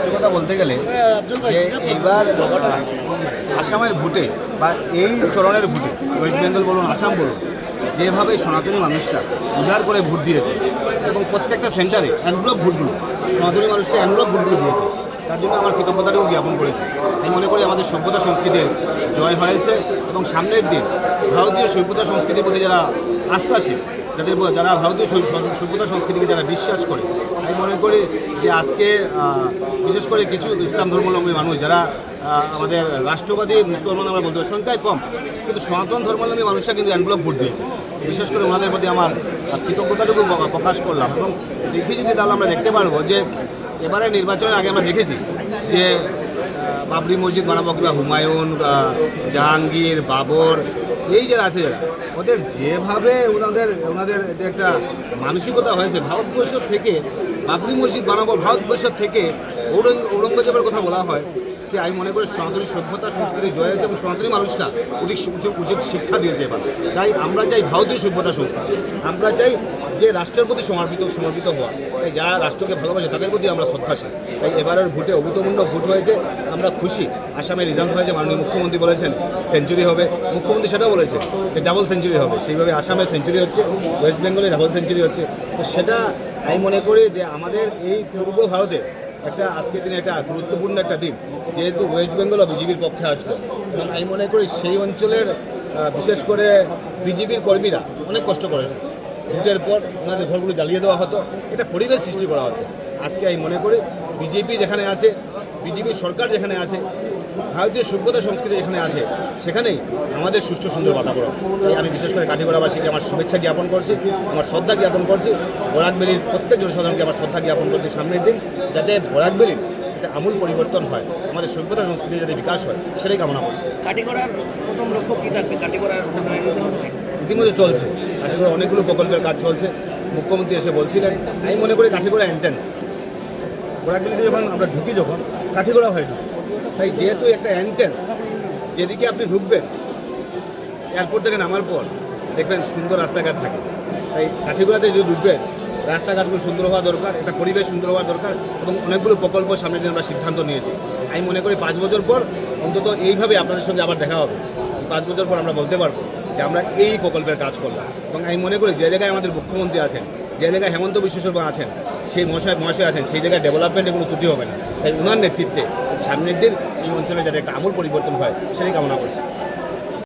সত্যি কথা বলতে গেলে যে এইবার আসামের ভোটে বা এই চরণের ভোটে ওয়েস্ট বেঙ্গল বলুন আসাম বলুন যেভাবে সনাতনী মানুষটা উজাড় করে ভোট দিয়েছে এবং প্রত্যেকটা সেন্টারে অ্যানব্লক ভোটগুলো সনাতনী মানুষটা অ্যানব্লক ভোটগুলো দিয়েছে, তার জন্য আমার কৃতজ্ঞতাটাও জ্ঞাপন করেছি। আমি মনে করি আমাদের সভ্যতা সংস্কৃতির জয় হয়েছে এবং সামনের দিন ভারতীয় সভ্যতা সংস্কৃতির প্রতি যারা আস্থাশীল, যারা ভারতীয় সভ্যতা সংস্কৃতিকে যারা বিশ্বাস করে, আমি মনে করি যে আজকে বিশেষ করে কিছু ইসলাম ধর্মাবলম্বী মানুষ যারা আমাদের রাষ্ট্রবাদী মুসলমান আমরা বলতে সংখ্যায় কম, কিন্তু সনাতন ধর্মাবলম্বী মানুষরা কিন্তু অ্যানব্লক ভোট দিয়েছে। বিশেষ করে ওনাদের প্রতি আমার কৃতজ্ঞতাটুকু প্রকাশ করলাম এবং দেখি যদি তাহলে আমরা দেখতে পারবো যে এবারে নির্বাচনের আগে আমরা দেখেছি যে বাবরি মসজিদ বানাবো কিংবা হুমায়ুন, জাহাঙ্গীর, বাবর, এই যারা আছে যারা ওদের যেভাবে ওনাদের একটা মানসিকতা হয়েছে, ভারতবর্ষ থেকে বাবরি মসজিদ বানাবো, ভারতবর্ষ থেকে ঔরঙ্গজেবের কথা বলা হয়, সে আমি মনে করি সনাতনী সভ্যতা সংস্কৃতি জয় হয়েছে এবং সনাতনী মানুষটা উচিত শিক্ষা দিয়েছে এবার। তাই আমরা চাই ভারতীয় সভ্যতা সংস্কৃতি, আমরা চাই যে রাষ্ট্রের প্রতি সমর্পিত হওয়া, তাই যারা রাষ্ট্রকে ভালোবাসে তাদের প্রতি আমরা শ্রদ্ধাশীল। তাই এবারের ভোটে অভূতপূর্ণ ভোট হয়েছে, আমরা খুশি। আসামে রেজাল্ট হয়েছে, মাননীয় মুখ্যমন্ত্রী বলেছেন সেঞ্চুরি হবে, মুখ্যমন্ত্রী সেটাও বলেছেন যে ডাবল সেঞ্চুরি হবে, সেইভাবে আসামে সেঞ্চুরি হচ্ছে, ওয়েস্ট বেঙ্গলে ডাবল সেঞ্চুরি হচ্ছে। তো সেটা আমি মনে করি যে আমাদের এই পূর্ব ভারতে একটা আজকের দিনে একটা গুরুত্বপূর্ণ একটা দিন, যেহেতু ওয়েস্ট বেঙ্গলও বিজেপির পক্ষে আসবে এবং আমি মনে করি সেই অঞ্চলের বিশেষ করে বিজেপির কর্মীরা অনেক কষ্ট করেছে। ভোটের পর ওনাদের ঘরগুলো জ্বালিয়ে দেওয়া হতো, এটা পরিবেশ সৃষ্টি করা হতো। আজকে আমি মনে করি বিজেপি যেখানে আছে, বিজেপির সরকার যেখানে আছে, ভারতীয় সভ্যতা সংস্কৃতি যেখানে আছে, সেখানেই আমাদের সুষ্ঠু সুন্দর বাতাবরণ। তাই আমি বিশেষ করে কাঠিগড়াবাসীকে আমার শুভেচ্ছা জ্ঞাপন করছি, আমার শ্রদ্ধা জ্ঞাপন করছি, বরাকবেলির প্রত্যেক জনসাধারণকে আমার শ্রদ্ধা জ্ঞাপন করছি সামনের দিন, যাতে বরাকবেলির যাতে আমূল পরিবর্তন হয়, আমাদের সভ্যতা সংস্কৃতির যাতে বিকাশ হয়, সেটাই কামনা করছি। কাঠিগড়ার প্রথম লক্ষ্য কী থাকবে? কাঠিগড়ার ইতিমধ্যে চলছে, কাঠিগড়া অনেকগুলো প্রকল্পের কাজ চলছে, মুখ্যমন্ত্রী এসে বলছিলেন। আমি মনে করি কাঠিগড়া এন্ট্রেন্স, বরাকবেলিতে যখন আমরা ঢুকি, যখন কাঠিগড়া হয় ঢুকি, তাই যেহেতু একটা এন্ট্রেন্স, যেদিকে আপনি ঢুকবেন এয়ারপোর্ট থেকে নামার পর দেখবেন সুন্দর রাস্তাঘাট থাকে, তাই কাঠিগড়াতে যদি ঢুকবেন রাস্তাঘাটগুলো সুন্দর হওয়া দরকার, একটা পরিবেশ সুন্দর হওয়া দরকার এবং অনেকগুলো প্রকল্প সামনের দিন আমরা সিদ্ধান্ত নিয়েছি। আমি মনে করি 5 বছর পর অন্তত এইভাবে আপনাদের সঙ্গে আবার দেখা হবে, 5 বছর পর আমরা বলতে পারবো যে আমরা এই প্রকল্পের কাজ করলাম। এবং আমি মনে করি যে জায়গায় আমাদের মুখ্যমন্ত্রী আছেন, যে জায়গায় হেমন্ত বিশ্ব শর্মা আছেন, সেই মহাশয় আছেন, সেই জায়গায় ডেভেলপমেন্টে কোনো ত্রুটি হবে না। তাই ওনার নেতৃত্বে সামনের দিন এই অঞ্চলে যাতে একটা আমূল পরিবর্তন হয়, সেটাই কামনা করছি।